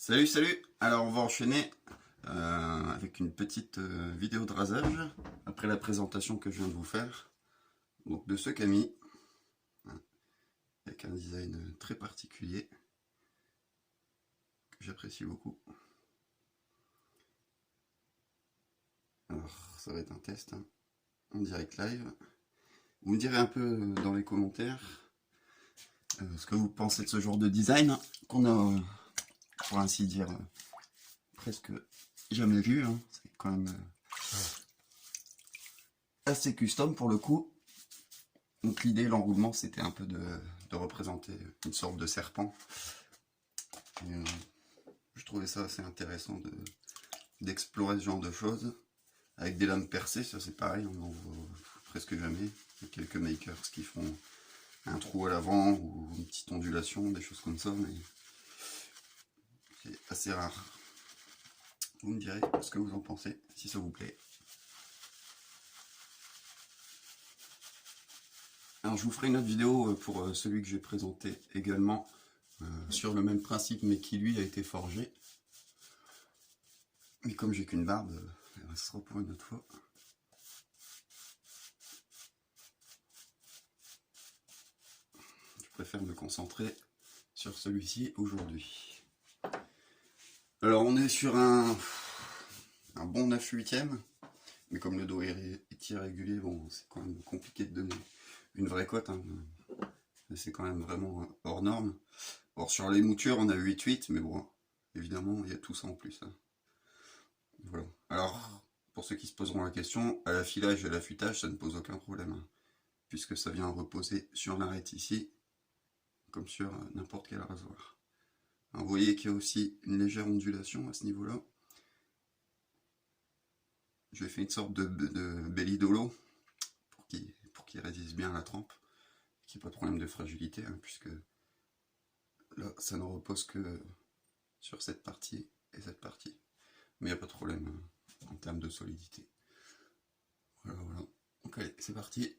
Salut, salut! Alors on va enchaîner avec une petite vidéo de rasage après la présentation que je viens de vous faire. Donc de ce Camille, hein, avec un design très particulier que j'apprécie beaucoup. Alors ça va être un test hein, en direct live. Vous me direz un peu dans les commentaires ce que vous pensez de ce genre de design hein, qu'on a, pour ainsi dire, presque jamais vu. Hein. C'est quand même assez custom pour le coup. Donc l'idée, l'enroulement, c'était un peu de représenter une sorte de serpent. Et, je trouvais ça assez intéressant d'explorer ce genre de choses. Avec des lames percées, ça c'est pareil, on en voit presque jamais. Il y a quelques makers qui font un trou à l'avant ou une petite ondulation, des choses comme ça, mais c'est assez rare. Vous me direz ce que vous en pensez, si ça vous plaît. Alors je vous ferai une autre vidéo pour celui que j'ai présenté également, sur le même principe, mais qui lui a été forgé. Mais comme j'ai qu'une barbe, ce sera pour une autre fois. Je préfère me concentrer sur celui-ci aujourd'hui. Alors on est sur un bon 9/8e, mais comme le dos est irrégulier, bon, c'est quand même compliqué de donner une vraie cote. Hein. C'est quand même vraiment hors norme. Or sur les moutures on a 8/8, mais bon, évidemment il y a tout ça en plus. Hein. Voilà. Alors pour ceux qui se poseront la question, à l'affilage et à l'affûtage ça ne pose aucun problème, hein, puisque ça vient reposer sur l'arête ici, comme sur n'importe quel rasoir. Alors, vous voyez qu'il y a aussi une légère ondulation à ce niveau-là. Je vais faire une sorte de belly dolo pour qu'il résiste bien à la trempe, qu'il n'y ait pas de problème de fragilité, hein, puisque là, ça ne repose que sur cette partie et cette partie. Mais il n'y a pas de problème en termes de solidité. Voilà, voilà. Donc allez, c'est parti.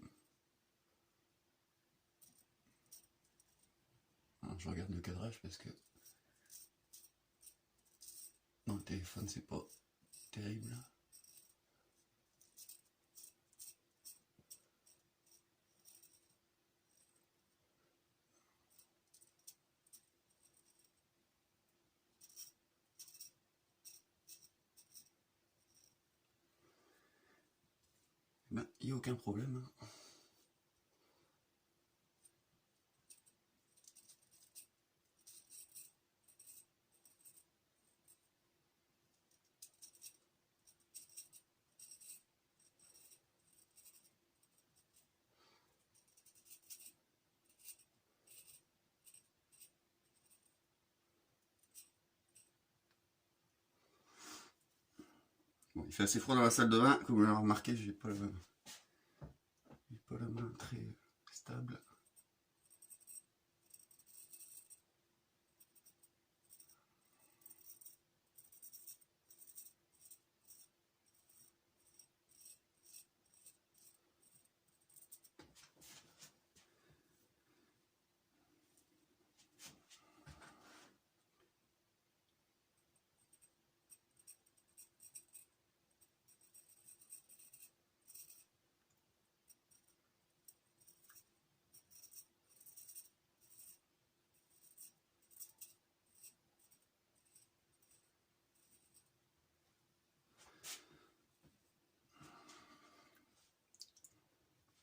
Alors, je regarde le cadrage parce que dans le téléphone, c'est pas terrible. Ben, il n'y a aucun problème. Bon, il fait assez froid dans la salle de bain, comme vous l'avez remarqué, j'ai pas la main très stable.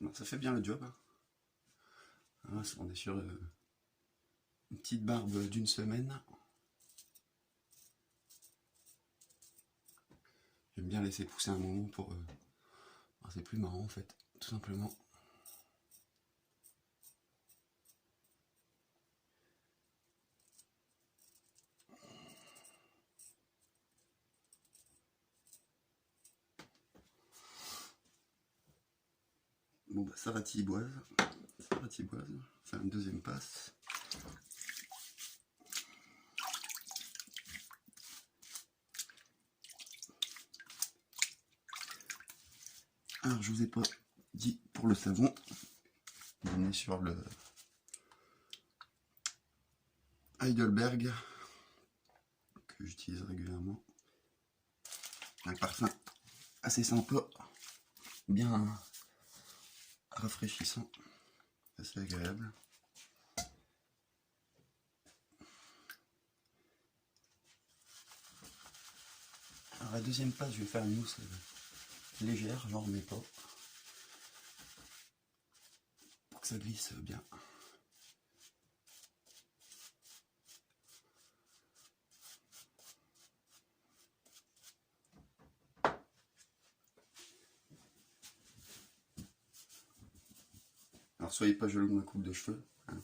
Bon, ça fait bien le job. Hein. On est sur une petite barbe d'une semaine. J'aime bien laisser pousser un moment pour... c'est plus marrant en fait, tout simplement. Bon bah ça ratiboise. Faire une deuxième passe. Alors je vous ai pas dit pour le savon, on est sur le Heidelberg que que j'utilise régulièrement. Un parfum assez sympa, bien rafraîchissant, assez agréable. Alors la deuxième passe, je vais faire une mousse légère, j'en remets pas, pour que ça glisse bien. Alors soyez pas jaloux de ma coupe de cheveux. Hein.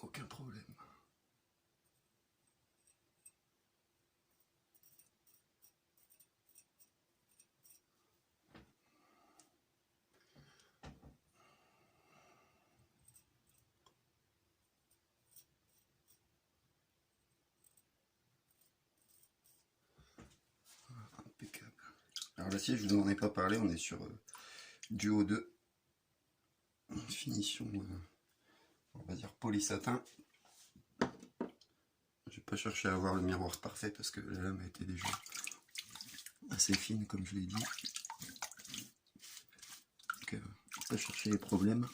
Aucun problème. Impeccable. Alors l'acier, je vous en ai pas parlé, on est sur Duo 2. Finition, on va dire polysatin. J'ai pas cherché à avoir le miroir parfait parce que la lame était déjà assez fine comme je l'ai dit. Donc pas chercher les problèmes.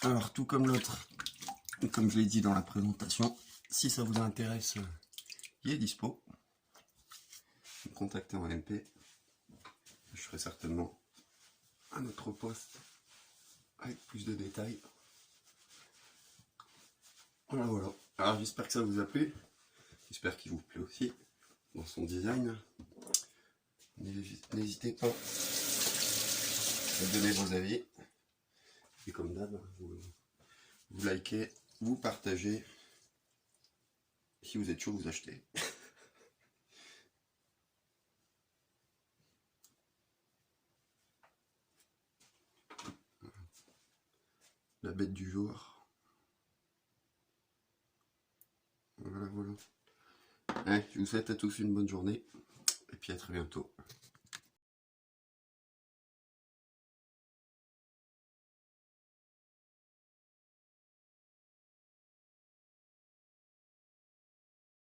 Alors tout comme l'autre, comme je l'ai dit dans la présentation, si ça vous intéresse, il est dispo. Vous me contactez en MP. Je ferai certainement un autre post avec plus de détails. Voilà. Alors j'espère que ça vous a plu. J'espère qu'il vous plaît aussi dans son design. N'hésitez pas à donner vos avis. Et comme d'hab, vous likez, vous partagez. Si vous êtes chaud, vous achetez. La bête du jour. Voilà. Allez, je vous souhaite à tous une bonne journée. Et puis à très bientôt.